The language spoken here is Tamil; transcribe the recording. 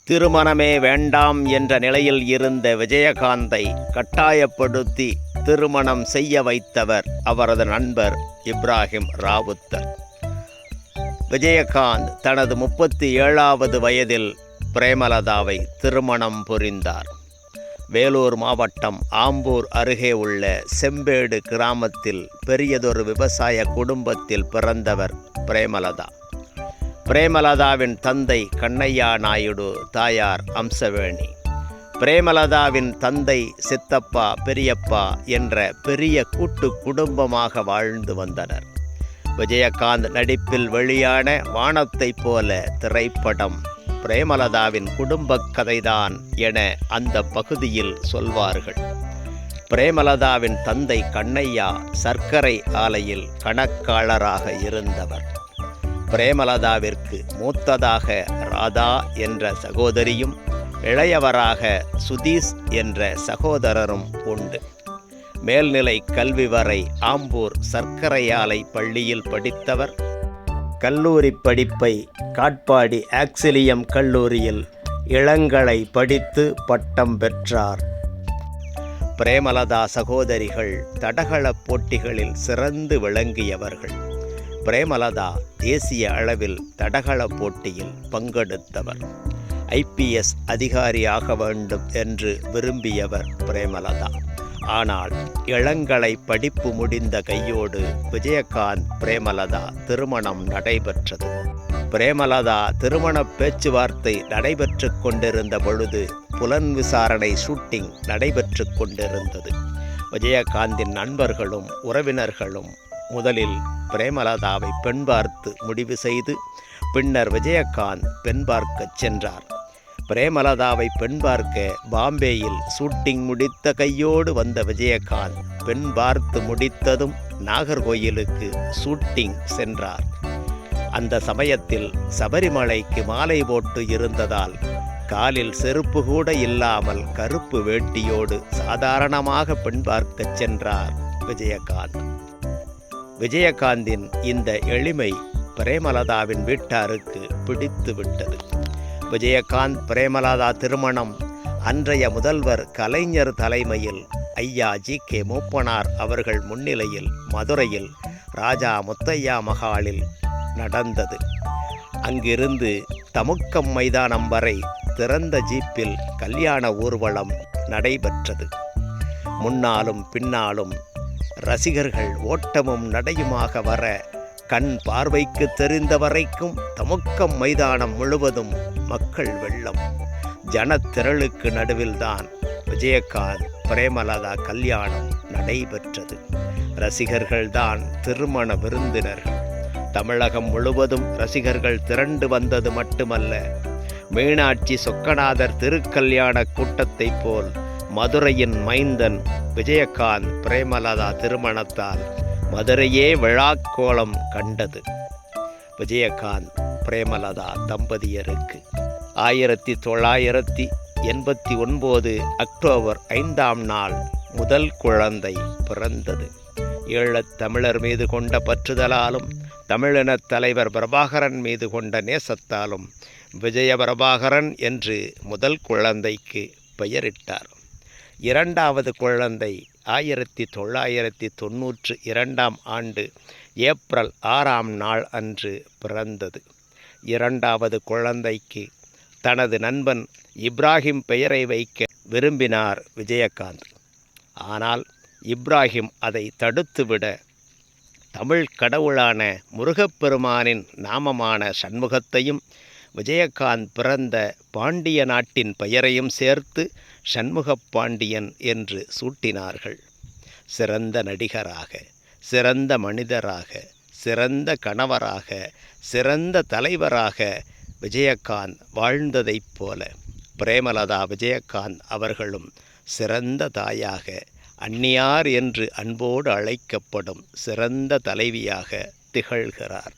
திருமணமே வேண்டாம் என்ற நிலையில் இருந்த விஜயகாந்தை கட்டாயப்படுத்தி திருமணம் செய்ய வைத்தவர் அவரது நண்பர் இப்ராஹிம் ராவுத்தர். விஜயகாந்த் தனது 37வது வயதில் பிரேமலதாவை திருமணம் புரிந்தார். வேலூர் மாவட்டம் ஆம்பூர் அருகே உள்ள செம்பேடு கிராமத்தில் பெரியதொரு விவசாய குடும்பத்தில் பிறந்தவர் பிரேமலதா. பிரேமலதாவின் தந்தை கண்ணையா நாயுடு, தாயார் அம்சவேணி. பிரேமலதாவின் தந்தை, சித்தப்பா, பெரியப்பா என்ற பெரிய கூட்டு குடும்பமாக வாழ்ந்து வந்தனர். விஜயகாந்த் நடிப்பில் வெளியான வானத்தைப் போல திரைப்படம் பிரேமலதாவின் குடும்பக் கதைதான் என அந்த பகுதியில் சொல்வார்கள். பிரேமலதாவின் தந்தை கண்ணையா சர்க்கரை ஆலையில் கணக்காளராக இருந்தவர். பிரேமலதாவிற்கு மூத்ததாக ராதா என்ற சகோதரியும் இளையவராக சுதீஷ் என்ற சகோதரரும் உண்டு. மேல்நிலை கல்வி வரை ஆம்பூர் சர்க்கரை ஆலை பள்ளியில் படித்தவர். கல்லூரி படிப்பை காட்பாடி ஆக்சிலியம் கல்லூரியில் இளங்கலை படித்து பட்டம் பெற்றார். பிரேமலதா சகோதரிகள் தடகள போட்டிகளில் சிறந்து விளங்கியவர்கள். பிரேமலதா தேசிய அளவில் தடகள போட்டியில் பங்கெடுத்தவர். IPS அதிகாரியாக வேண்டும் என்று விரும்பியவர் பிரேமலதா. ஆனால் இளங்கலை படிப்பு முடிந்த கையோடு விஜயகாந்த் பிரேமலதா திருமணம் நடைபெற்றது. பிரேமலதா திருமண பேச்சுவார்த்தை நடைபெற்று கொண்டிருந்த பொழுது புலன் விசாரணை ஷூட்டிங் நடைபெற்று கொண்டிருந்தது. விஜயகாந்தின் நண்பர்களும் உறவினர்களும் முதலில் பிரேமலதாவை பெண் பார்த்து முடிவு செய்து பின்னர் விஜயகாந்த் பெண் பார்க்கச் சென்றார். பிரேமலதாவை பெண் பார்க்க பாம்பேயில் ஷூட்டிங் முடித்த கையோடு வந்த விஜயகாந்த் பெண் பார்த்து முடித்ததும் நாகர்கோயிலுக்கு ஷூட்டிங் சென்றார். அந்த சமயத்தில் சபரிமலைக்கு மாலை போட்டு இருந்ததால் காலில் செருப்பு கூட இல்லாமல் கருப்பு வேட்டியோடு சாதாரணமாக பெண் பார்க்கச் சென்றார் விஜயகாந்த். விஜயகாந்தின் இந்த எளிமை பிரேமலதாவின் வீட்டாருக்கு பிடித்து விட்டது. விஜயகாந்த் பிரேமலதா திருமணம் அன்றைய முதல்வர் கலைஞர் தலைமையில் ஐயா GK மூப்பனார் அவர்கள் முன்னிலையில் மதுரையில் ராஜா முத்தையா மகாலில் நடந்தது. அங்கிருந்து தமுக்கம் மைதானம் வரை திறந்த ஜீப்பில் கல்யாண ஊர்வலம் நடைபெற்றது. முன்னாலும் பின்னாலும் ரசிகர்கள் ஓட்டமும் நடையுமாக வர கண் பார்வைக்கு தெரிந்த வரைக்கும் தமுக்கம் மைதானம் முழுவதும் மக்கள் வெள்ளம். ஜனத்திரளுக்கு நடுவில்தான் விஜயகாந்த் பிரேமலதா கல்யாணம் நடைபெற்றது. ரசிகர்கள்தான் திருமண விருந்தினர்கள். தமிழகம் முழுவதும் ரசிகர்கள் திரண்டு வந்தது மட்டுமல்ல, மீனாட்சி சொக்கநாதர் திருக்கல்யாண கூட்டத்தைப் போல் மதுரையின் மைந்தன் விஜயகாந்த் பிரேமலதா திருமணத்தால் மதுரையே விழாக்கோலம் கண்டது. விஜயகாந்த் பிரேமலதா தம்பதியருக்கு 1989 அக்டோபர் 5ஆம் நாள் முதல் குழந்தை பிறந்தது. ஈழத் தமிழர் மீது கொண்ட பற்றுதலாலும் தமிழினத் தலைவர் பிரபாகரன் மீது கொண்ட நேசத்தாலும் விஜய பிரபாகரன் என்று முதல் குழந்தைக்கு பெயரிட்டார். இரண்டாவது குழந்தை 1992ஆம் ஆண்டு ஏப்ரல் 6ஆம் நாள் அன்று பிறந்தது. இரண்டாவது குழந்தைக்கு தனது நண்பன் இப்ராஹிம் பெயரை வைக்க விரும்பினார் விஜயகாந்த். ஆனால் இப்ராஹிம் அதை தடுத்துவிட தமிழ் கடவுளான முருகப்பெருமானின் நாமமான சண்முகத்தையும் விஜயகாந்த் பிறந்த பாண்டிய நாட்டின் பெயரையும் சேர்த்து சண்முகப்பாண்டியன் என்று சூட்டினார்கள். சிறந்த நடிகராக, சிறந்த மனிதராக, சிறந்த கணவராக, சிறந்த தலைவராக விஜயகாந்த் வாழ்ந்ததைப் போல பிரேமலதா விஜயகாந்த் அவர்களும் சிறந்த தாயாக, அன்னியார் என்று அன்போடு அழைக்கப்படும் சிறந்த தலைவியாக திகழ்கிறார்.